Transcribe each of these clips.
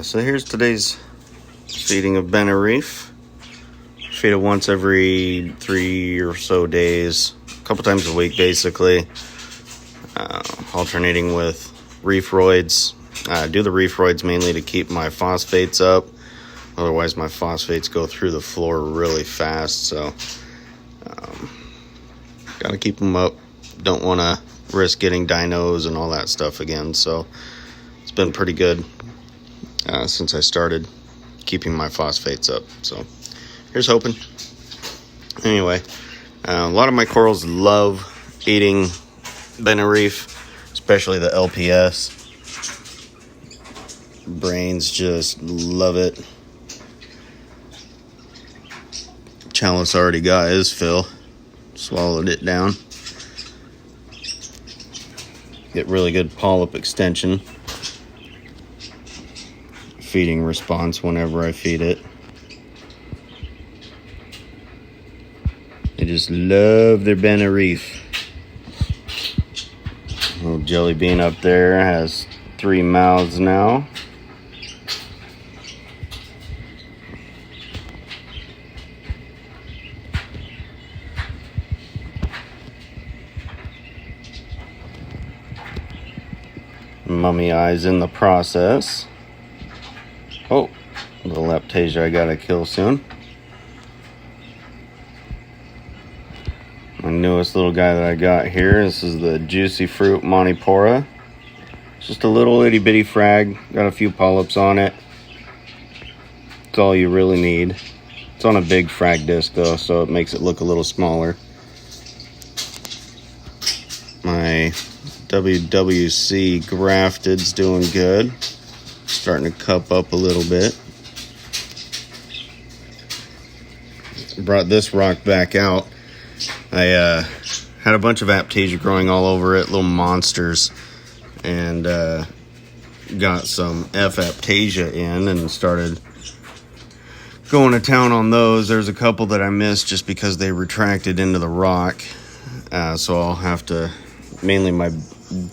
So here's today's feeding of Bena Reef. Feed it once every 3 or so days, a couple times a week basically, alternating with reef roids. I do the reef roids mainly to keep my phosphates up, otherwise my phosphates go through the floor really fast, so gotta keep them up. Don't want to risk getting dinos and all that stuff again, so it's been pretty good since I started keeping my phosphates up. So here's hoping. Anyway, a lot of my corals love eating Bena Reef, especially the LPS. Brains just love it. Chalice already got his fill, swallowed it down. Get really good polyp extension. Feeding response whenever I feed it. They just love their Bena Reef. Little jelly bean up there has 3 mouths now. Mummy eyes in the process. Oh, the Leptasia I gotta kill soon. My newest little guy that I got here. This is the Juicy Fruit Montipora. It's just a little itty bitty frag. Got a few polyps on it. That's all you really need. It's on a big frag disc though, so it makes it look a little smaller. My WWC Grafted's doing good. Starting to cup up a little bit. Brought this rock back out. I had a bunch of Aptasia growing all over it, little monsters, and got some F Aptasia in and started going to town on those. There's a couple that I missed just because they retracted into the rock, so I'll have to, mainly my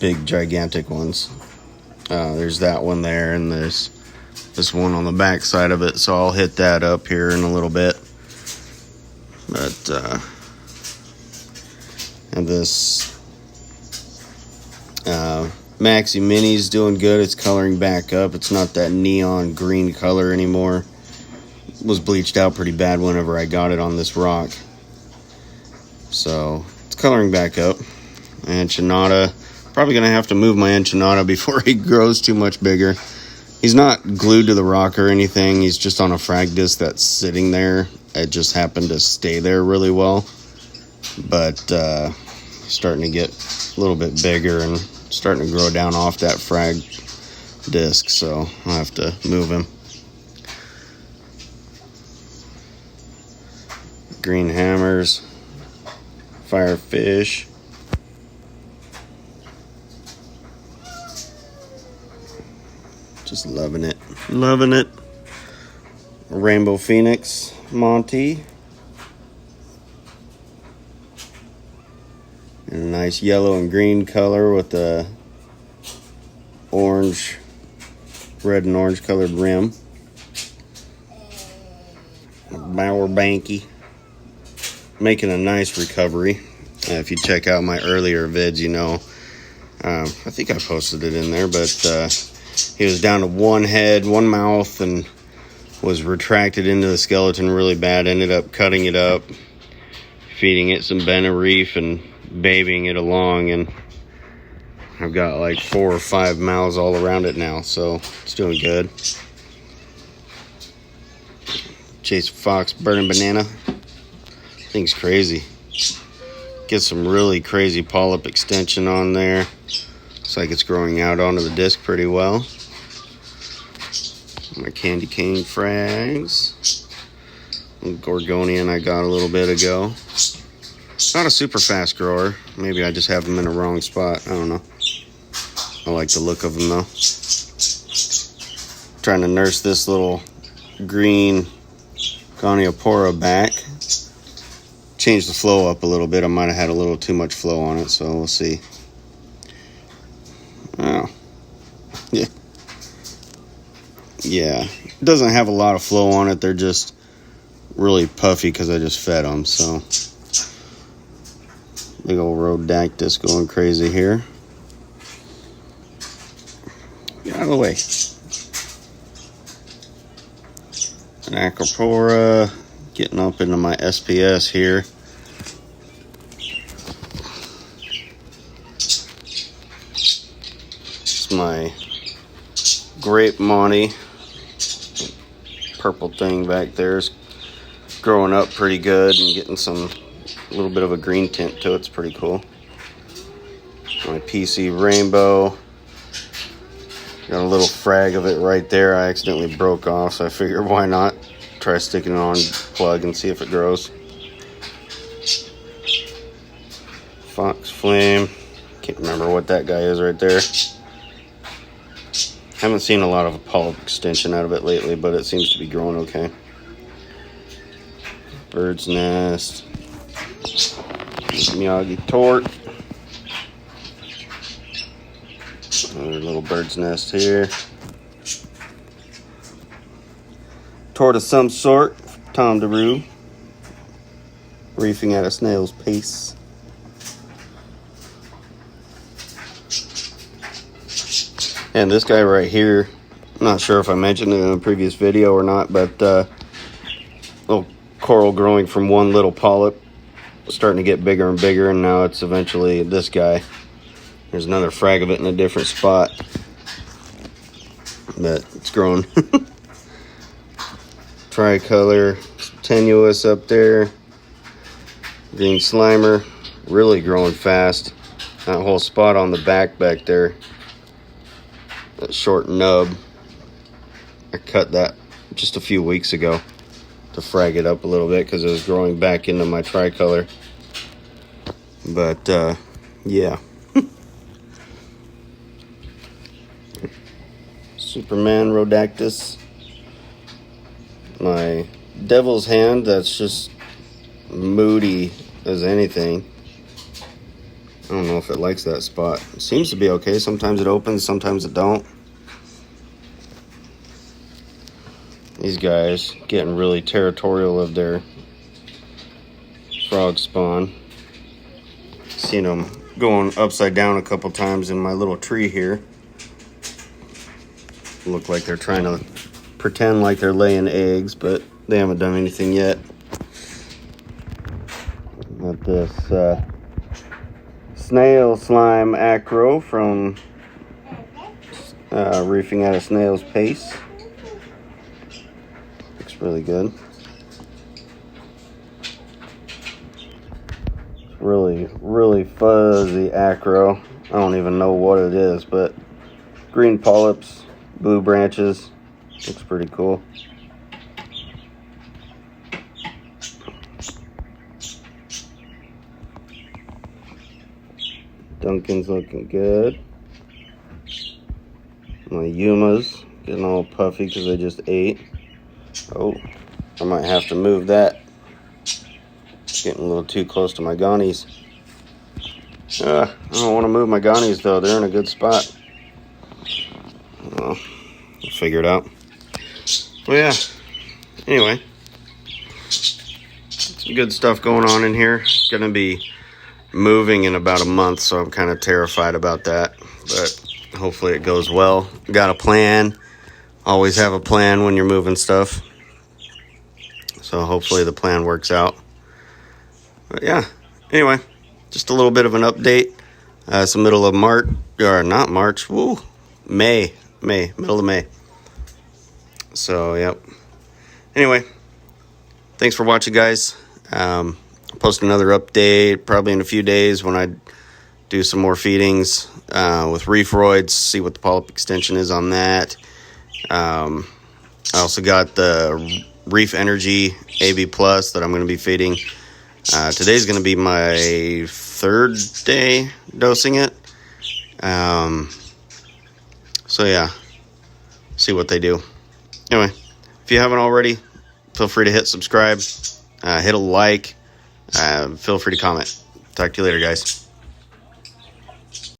big gigantic ones. There's that one there, and there's this one on the back side of it, so I'll hit that up here in a little bit. But and this Maxi Mini's doing good. It's coloring back up. It's not that neon green color anymore. It was bleached out pretty bad whenever I got it on this rock, so it's coloring back up. Enchilada. Probably going to have to move my Enchilada before he grows too much bigger. He's not glued to the rock or anything. He's just on a frag disc that's sitting there. It just happened to stay there really well. But starting to get a little bit bigger and starting to grow down off that frag disc. So I'll have to move him. Green hammers. Firefish. Just loving it. Loving it. Rainbow Phoenix Monty. And a nice yellow and green color with a orange, red and orange colored rim. Bower Banky. Making a nice recovery. If you check out my earlier vids, you know, I think I posted it in there, but he was down to one head, one mouth, and was retracted into the skeleton really bad. Ended up cutting it up, feeding it some Bena Reef, and babying it along. And I've got like 4 or 5 mouths all around it now, so it's doing good. Chase Fox Burning Banana. Thing's crazy. Get some really crazy polyp extension on there. Looks like it's growing out onto the disc pretty well. My candy cane frags. Gorgonian I got a little bit ago. Not a super fast grower. Maybe I just have them in the wrong spot. I don't know. I like the look of them though. Trying to nurse this little green Goniopora back. Change the flow up a little bit. I might have had a little too much flow on it, so we'll see. Oh, yeah. yeah, it doesn't have a lot of flow on it. They're just really puffy because I just fed them. So big old Rhodactis going crazy here. Get out of the way. An Montipora getting up into my SPS here. It's my grape Monty. Purple thing back there is growing up pretty good and getting some little bit of a green tint to it. It's pretty cool. My PC Rainbow. Got a little frag of it right there. I accidentally broke off, so I figured why not try sticking it on plug and see if it grows. Fox Flame. Can't remember what that guy is right there. Haven't seen a lot of a polyp extension out of it lately, but it seems to be growing okay. Bird's Nest. Miyagi Tort. Another little bird's nest here. Tort of some sort. Tom DeRue. Reefing at a snail's pace. And this guy right here, I'm not sure if I mentioned it in a previous video or not, but little coral growing from one little polyp, starting to get bigger and bigger, and now it's eventually this guy. There's another frag of it in a different spot, but it's growing. Tricolor, tenuous up there. Green Slimer, really growing fast. That whole spot on the back there, that short nub, I cut that just a few weeks ago to frag it up a little bit because it was growing back into my tricolor. But yeah. Superman Rhodactis. My Devil's Hand, that's just moody as anything. I don't know if it likes that spot. It seems to be okay. Sometimes it opens, sometimes it don't. These guys getting really territorial of their frog spawn. Seen them going upside down a couple times in my little tree here. Look like they're trying to pretend like they're laying eggs, but they haven't done anything yet. Got this snail slime acro from reefing at a snail's pace. Looks really good. Really fuzzy acro. I don't even know what it is, but green polyps. Blue branches. Looks pretty cool. Duncan's looking good. My Yumas getting all puffy because they just ate. Oh, I might have to move that. Getting a little too close to my Gonnies. I don't want to move my Gonnies though. They're in a good spot. Well, we'll figure it out. Well, yeah. Anyway, some good stuff going on in here. Gonna be moving in about a month, so I'm kind of terrified about that. But hopefully it goes well. Got a plan. Always have a plan when you're moving stuff. So hopefully the plan works out. But yeah. Anyway, just a little bit of an update. It's the middle of March, or not March. Woo, May, middle of May. So, yep. Anyway, thanks for watching, guys. I'll post another update probably in a few days when I do some more feedings with reefroids, see what the polyp extension is on that. I also got the Reef Energy AB Plus that I'm going to be feeding. Today's going to be my third day dosing it. So yeah, see what they do. Anyway, if you haven't already, feel free to hit subscribe, hit a like, feel free to comment. Talk to you later, guys.